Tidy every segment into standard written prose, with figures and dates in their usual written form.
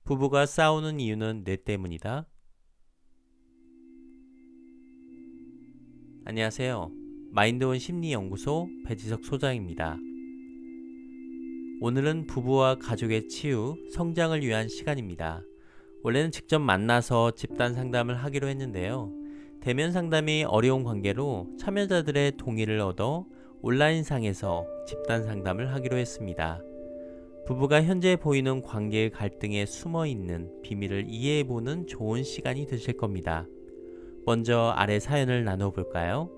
부부가 싸우는 이유는 뇌 때문이다. 안녕하세요. 마인드온 심리연구소 배지석 소장입니다. 오늘은 부부와 가족의 치유, 성장을 위한 시간입니다. 원래는 직접 만나서 집단 상담을 하기로 했는데요. 대면 상담이 어려운 관계로 참여자들의 동의를 얻어 온라인상에서 집단 상담을 하기로 했습니다. 부부가 현재 보이는 관계의 갈등에 숨어있는 비밀을 이해해보는 좋은 시간이 되실 겁니다. 먼저 아래 사연을 나눠볼까요?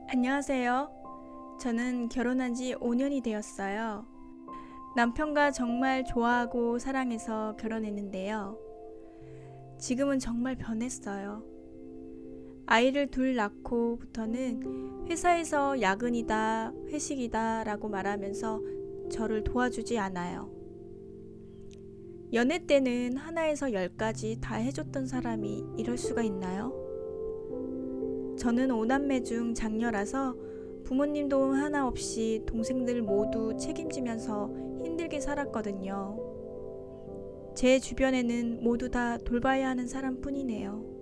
안녕하세요. 저는 결혼한 지 5년이 되었어요. 남편과 정말 좋아하고 사랑해서 결혼했는데요. 지금은 정말 변했어요. 아이를 둘 낳고부터는 회사에서 야근이다, 회식이다 라고 말하면서 저를 도와주지 않아요. 연애 때는 하나에서 10까지 다 해줬던 사람이 이럴 수가 있나요? 저는 5남매 중 장녀라서 부모님 도움 하나 없이 동생들 모두 책임지면서 힘들게 살았거든요. 제 주변에는 모두 다 돌봐야 하는 사람뿐이네요.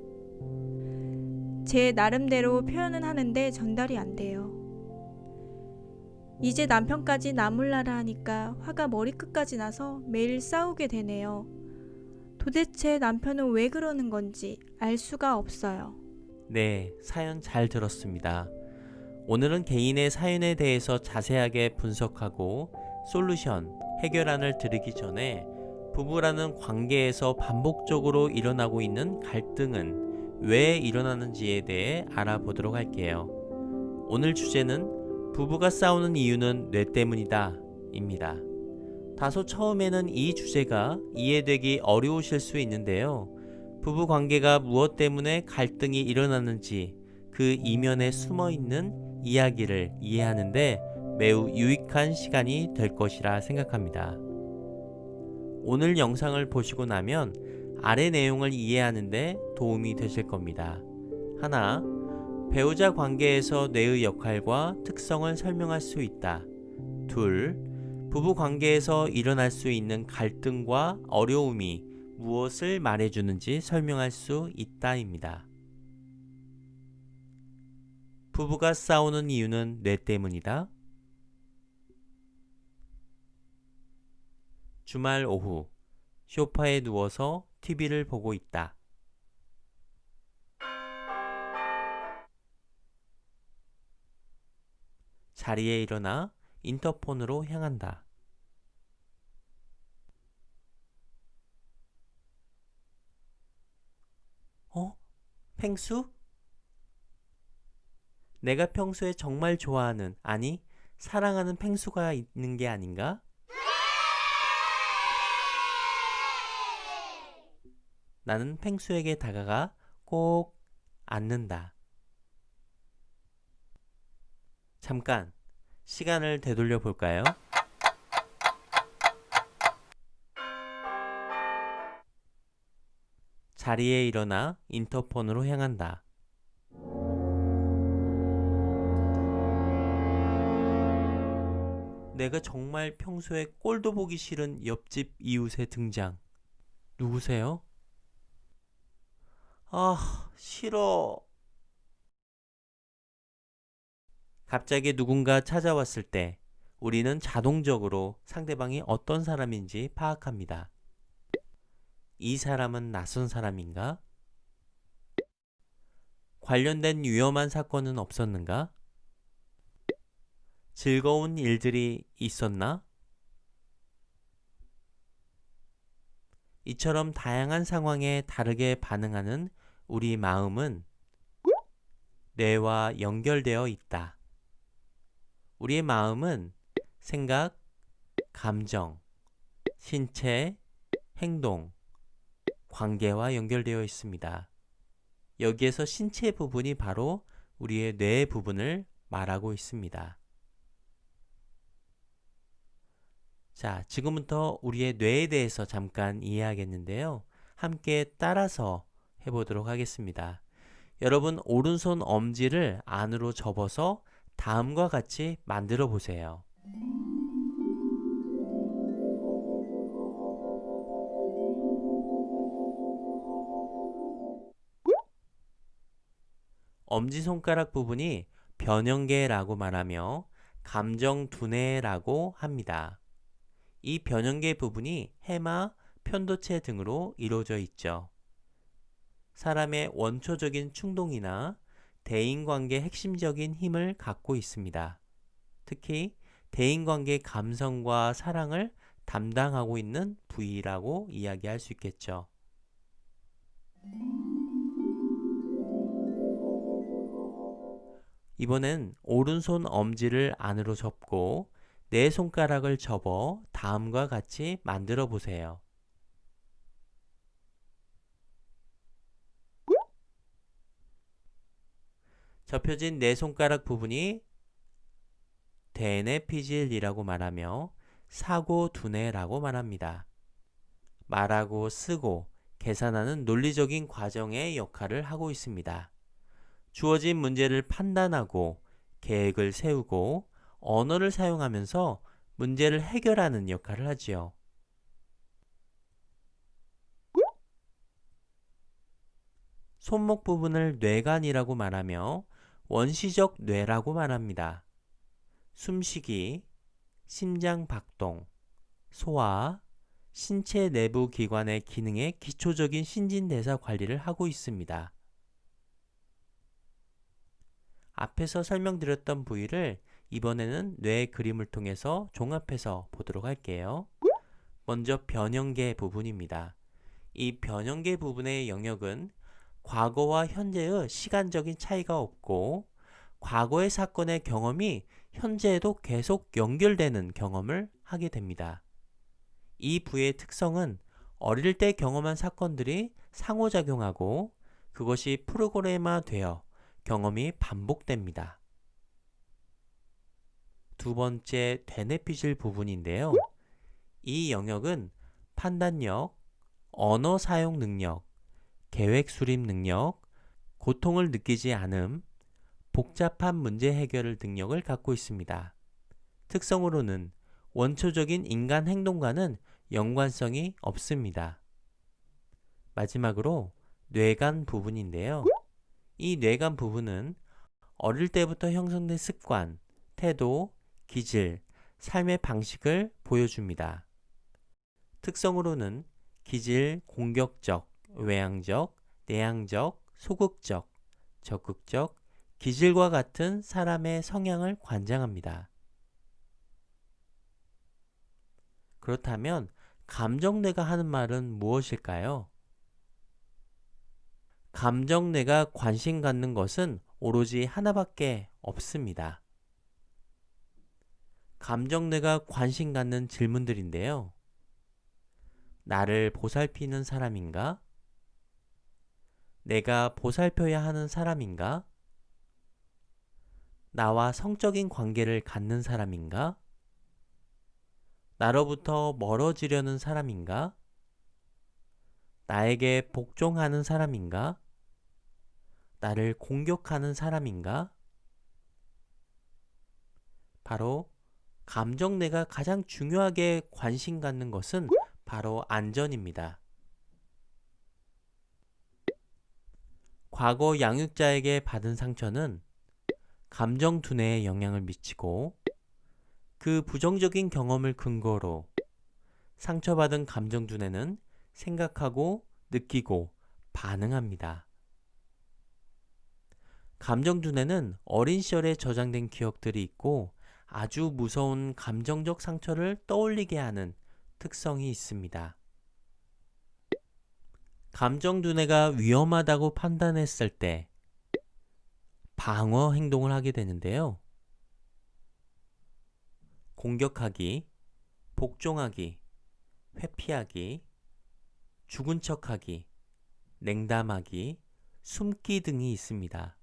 제 나름대로 표현은 하는데 전달이 안 돼요. 이제 남편까지 나 몰라라 하니까 화가 머리끝까지 나서 매일 싸우게 되네요. 도대체 남편은 왜 그러는 건지 알 수가 없어요. 네, 사연 잘 들었습니다. 오늘은 개인의 사연에 대해서 자세하게 분석하고 솔루션, 해결안을 드리기 전에 부부라는 관계에서 반복적으로 일어나고 있는 갈등은 왜 일어나는지에 대해 알아보도록 할게요. 오늘 주제는 부부가 싸우는 이유는 뇌 때문이다 입니다. 다소 처음에는 이 주제가 이해되기 어려우실 수 있는데요. 부부 관계가 무엇 때문에 갈등이 일어나는지 그 이면에 숨어있는 이야기를 이해하는데 매우 유익한 시간이 될 것이라 생각합니다. 오늘 영상을 보시고 나면 아래 내용을 이해하는데 도움이 되실 겁니다. 하나, 배우자 관계에서 뇌의 역할과 특성을 설명할 수 있다. 둘, 부부 관계에서 일어날 수 있는 갈등과 어려움이 무엇을 말해주는지 설명할 수 있다입니다. 부부가 싸우는 이유는 뇌 때문이다. 주말 오후, 소파에 누워서 TV를 보고 있다. 자리에 일어나 인터폰으로 향한다. 펭수? 내가 평소에 정말 좋아하는, 아니, 사랑하는 펭수가 있는 게 아닌가? 나는 펭수에게 다가가 꼭 안는다. 잠깐, 시간을 되돌려 볼까요? 자리에 일어나 인터폰으로 향한다. 내가 정말 평소에 꼴도 보기 싫은 옆집 이웃의 등장. 누구세요? 아, 싫어. 갑자기 누군가 찾아왔을 때 우리는 자동적으로 상대방이 어떤 사람인지 파악합니다. 이 사람은 낯선 사람인가? 관련된 위험한 사건은 없었는가? 즐거운 일들이 있었나? 이처럼 다양한 상황에 다르게 반응하는 우리 마음은 뇌와 연결되어 있다. 우리의 마음은 생각, 감정, 신체, 행동, 관계와 연결되어 있습니다. 여기에서 신체 부분이 바로 우리의 뇌 부분을 말하고 있습니다. 자, 지금부터 우리의 뇌에 대해서 잠깐 이해하겠는데요. 함께 따라서 해보도록 하겠습니다. 여러분, 오른손 엄지를 안으로 접어서 다음과 같이 만들어 보세요. 엄지손가락 부분이 변형계라고 말하며 감정두뇌라고 합니다. 이 변형계 부분이 해마, 편도체 등으로 이루어져 있죠. 사람의 원초적인 충동이나 대인관계 핵심적인 힘을 갖고 있습니다. 특히 대인관계 감성과 사랑을 담당하고 있는 부위라고 이야기할 수 있겠죠. 이번엔 오른손 엄지를 안으로 접고 네 손가락을 접어 다음과 같이 만들어 보세요. 접혀진 네 손가락 부분이 대뇌피질이라고 말하며 사고두뇌라고 말합니다. 말하고 쓰고 계산하는 논리적인 과정의 역할을 하고 있습니다. 주어진 문제를 판단하고 계획을 세우고 언어를 사용하면서 문제를 해결하는 역할을 하지요. 손목 부분을 뇌관이라고 말하며 원시적 뇌라고 말합니다. 숨쉬기, 심장 박동, 소화, 신체 내부 기관의 기능의 기초적인 신진대사 관리를 하고 있습니다. 앞에서 설명드렸던 부위를 이번에는 뇌 그림을 통해서 종합해서 보도록 할게요. 먼저 변형계 부분입니다. 이 변형계 부분의 영역은 과거와 현재의 시간적인 차이가 없고 과거의 사건의 경험이 현재에도 계속 연결되는 경험을 하게 됩니다. 이 부의 특성은 어릴 때 경험한 사건들이 상호작용하고 그것이 프로그래머되어 경험이 반복됩니다. 두 번째 대뇌피질 부분인데요. 이 영역은 판단력, 언어 사용 능력, 계획 수립 능력, 고통을 느끼지 않음, 복잡한 문제 해결 능력을 갖고 있습니다. 특성으로는 원초적인 인간 행동과는 연관성이 없습니다. 마지막으로 뇌관 부분인데요. 이 뇌관 부분은 어릴 때부터 형성된 습관, 태도, 기질, 삶의 방식을 보여줍니다. 특성으로는 기질, 공격적, 외향적, 내향적, 소극적, 적극적, 기질과 같은 사람의 성향을 관장합니다. 그렇다면 감정뇌가 하는 말은 무엇일까요? 감정뇌가 관심 갖는 것은 오로지 하나밖에 없습니다. 감정뇌가 관심 갖는 질문들인데요. 나를 보살피는 사람인가? 내가 보살펴야 하는 사람인가? 나와 성적인 관계를 갖는 사람인가? 나로부터 멀어지려는 사람인가? 나에게 복종하는 사람인가? 나를 공격하는 사람인가? 바로 감정뇌가 가장 중요하게 관심 갖는 것은 바로 안전입니다. 과거 양육자에게 받은 상처는 감정두뇌에 영향을 미치고 그 부정적인 경험을 근거로 상처받은 감정두뇌는 생각하고 느끼고 반응합니다. 감정두뇌는 어린 시절에 저장된 기억들이 있고 아주 무서운 감정적 상처를 떠올리게 하는 특성이 있습니다. 감정두뇌가 위험하다고 판단했을 때 방어 행동을 하게 되는데요. 공격하기, 복종하기, 회피하기, 죽은 척하기, 냉담하기, 숨기 등이 있습니다.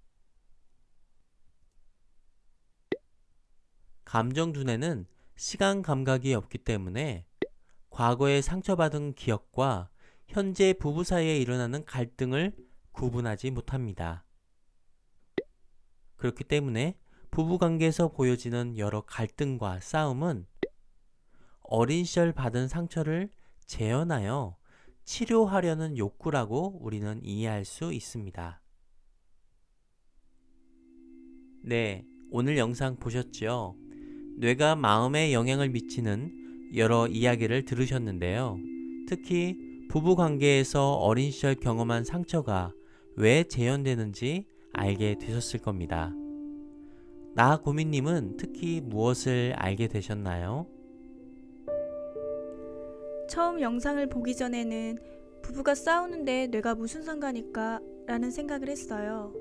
감정두뇌는 시간 감각이 없기 때문에 과거에 상처받은 기억과 현재 부부 사이에 일어나는 갈등을 구분하지 못합니다. 그렇기 때문에 부부관계에서 보여지는 여러 갈등과 싸움은 어린 시절 받은 상처를 재현하여 치료하려는 욕구라고 우리는 이해할 수 있습니다. 네, 오늘 영상 보셨죠? 뇌가 마음에 영향을 미치는 여러 이야기를 들으셨는데요. 특히 부부 관계에서 어린 시절 경험한 상처가 왜 재현되는지 알게 되셨을 겁니다. 나고민님은 특히 무엇을 알게 되셨나요? 처음 영상을 보기 전에는 부부가 싸우는데 뇌가 무슨 상관일까 라는 생각을 했어요.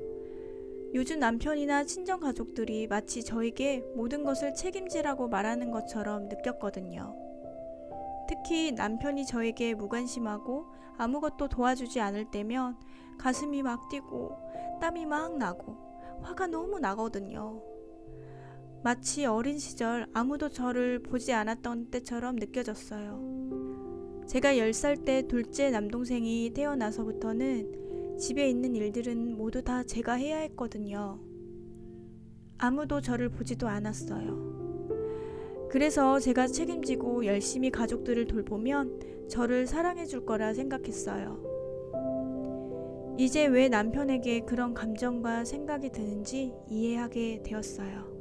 요즘 남편이나 친정 가족들이 마치 저에게 모든 것을 책임지라고 말하는 것처럼 느꼈거든요. 특히 남편이 저에게 무관심하고 아무것도 도와주지 않을 때면 가슴이 막 뛰고 땀이 막 나고 화가 너무 나거든요. 마치 어린 시절 아무도 저를 보지 않았던 때처럼 느껴졌어요. 제가 10살 때 둘째 남동생이 태어나서부터는 집에 있는 일들은 모두 다 제가 해야 했거든요. 아무도 저를 보지도 않았어요. 그래서 제가 책임지고 열심히 가족들을 돌보면 저를 사랑해 줄 거라 생각했어요. 이제 왜 남편에게 그런 감정과 생각이 드는지 이해하게 되었어요.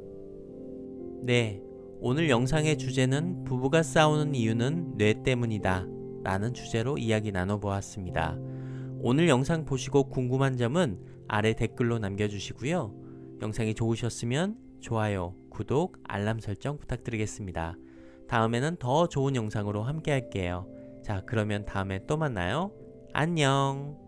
네, 오늘 영상의 주제는 부부가 싸우는 이유는 뇌 때문이다 라는 주제로 이야기 나눠보았습니다. 오늘 영상 보시고 궁금한 점은 아래 댓글로 남겨주시고요. 영상이 좋으셨으면 좋아요, 구독, 알람 설정 부탁드리겠습니다. 다음에는 더 좋은 영상으로 함께 할게요. 자, 그러면 다음에 또 만나요. 안녕!